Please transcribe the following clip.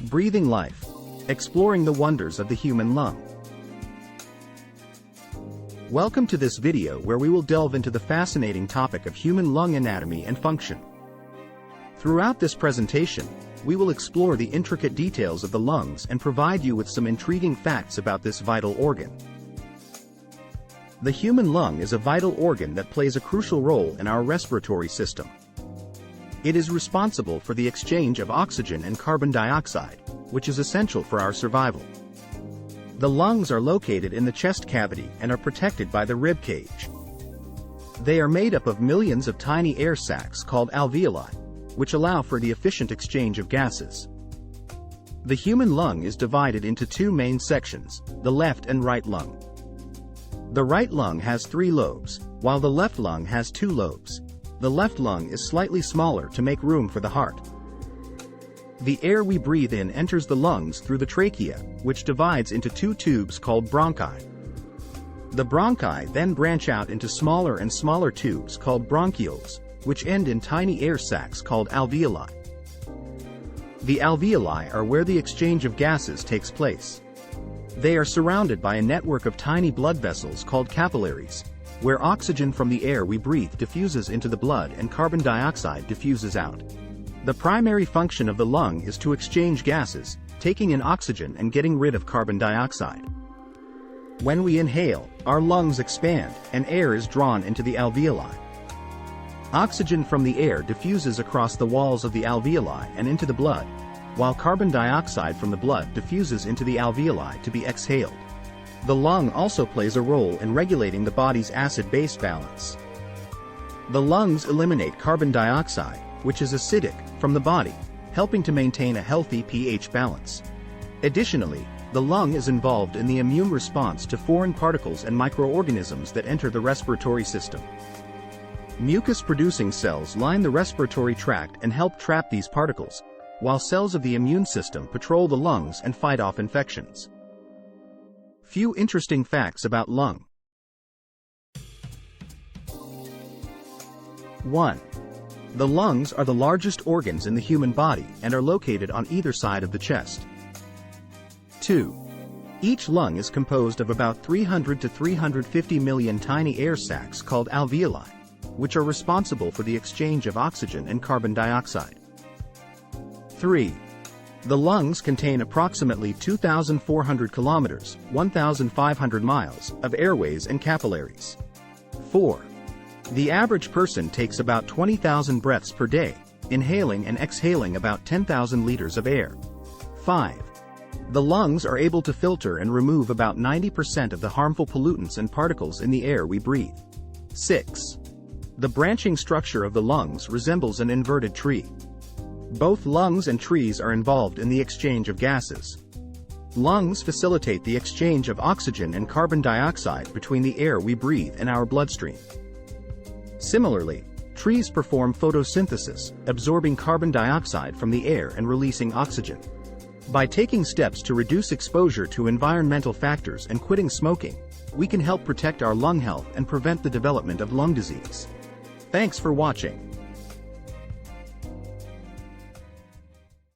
Breathing life. Exploring the wonders of the human lung. Welcome to this video where we will delve into the fascinating topic of human lung anatomy and function. Throughout this presentation, we will explore the intricate details of the lungs and provide you with some intriguing facts about this vital organ. The human lung is a vital organ that plays a crucial role in our respiratory system. It is responsible for the exchange of oxygen and carbon dioxide, which is essential for our survival. The lungs are located in the chest cavity and are protected by the rib cage. They are made up of millions of tiny air sacs called alveoli, which allow for the efficient exchange of gases. The human lung is divided into two main sections, the left and right lung. The right lung has 3 lobes, while the left lung has 2 lobes. The left lung is slightly smaller to make room for the heart. The air we breathe in enters the lungs through the trachea, which divides into 2 tubes called bronchi. The bronchi then branch out into smaller and smaller tubes called bronchioles, which end in tiny air sacs called alveoli. The alveoli are where the exchange of gases takes place. They are surrounded by a network of tiny blood vessels called capillaries, where oxygen from the air we breathe diffuses into the blood and carbon dioxide diffuses out. The primary function of the lung is to exchange gases, taking in oxygen and getting rid of carbon dioxide. When we inhale, our lungs expand, and air is drawn into the alveoli. Oxygen from the air diffuses across the walls of the alveoli and into the blood, while carbon dioxide from the blood diffuses into the alveoli to be exhaled. The lung also plays a role in regulating the body's acid-base balance. The lungs eliminate carbon dioxide, which is acidic, from the body, helping to maintain a healthy pH balance. Additionally, the lung is involved in the immune response to foreign particles and microorganisms that enter the respiratory system. Mucus-producing cells line the respiratory tract and help trap these particles, while cells of the immune system patrol the lungs and fight off infections. Few interesting facts about lung. 1. The lungs are the largest organs in the human body and are located on either side of the chest. 2. Each lung is composed of about 300 to 350 million tiny air sacs called alveoli, which are responsible for the exchange of oxygen and carbon dioxide. 3. The lungs contain approximately 2,400 kilometers, 1,500 miles, of airways and capillaries. 4. The average person takes about 20,000 breaths per day, inhaling and exhaling about 10,000 liters of air. 5. The lungs are able to filter and remove about 90% of the harmful pollutants and particles in the air we breathe. 6. The branching structure of the lungs resembles an inverted tree. Both lungs and trees are involved in the exchange of gases. Lungs facilitate the exchange of oxygen and carbon dioxide between the air we breathe and our bloodstream. Similarly, trees perform photosynthesis, absorbing carbon dioxide from the air and releasing oxygen. By taking steps to reduce exposure to environmental factors and quitting smoking, we can help protect our lung health and prevent the development of lung disease. Thanks for watching.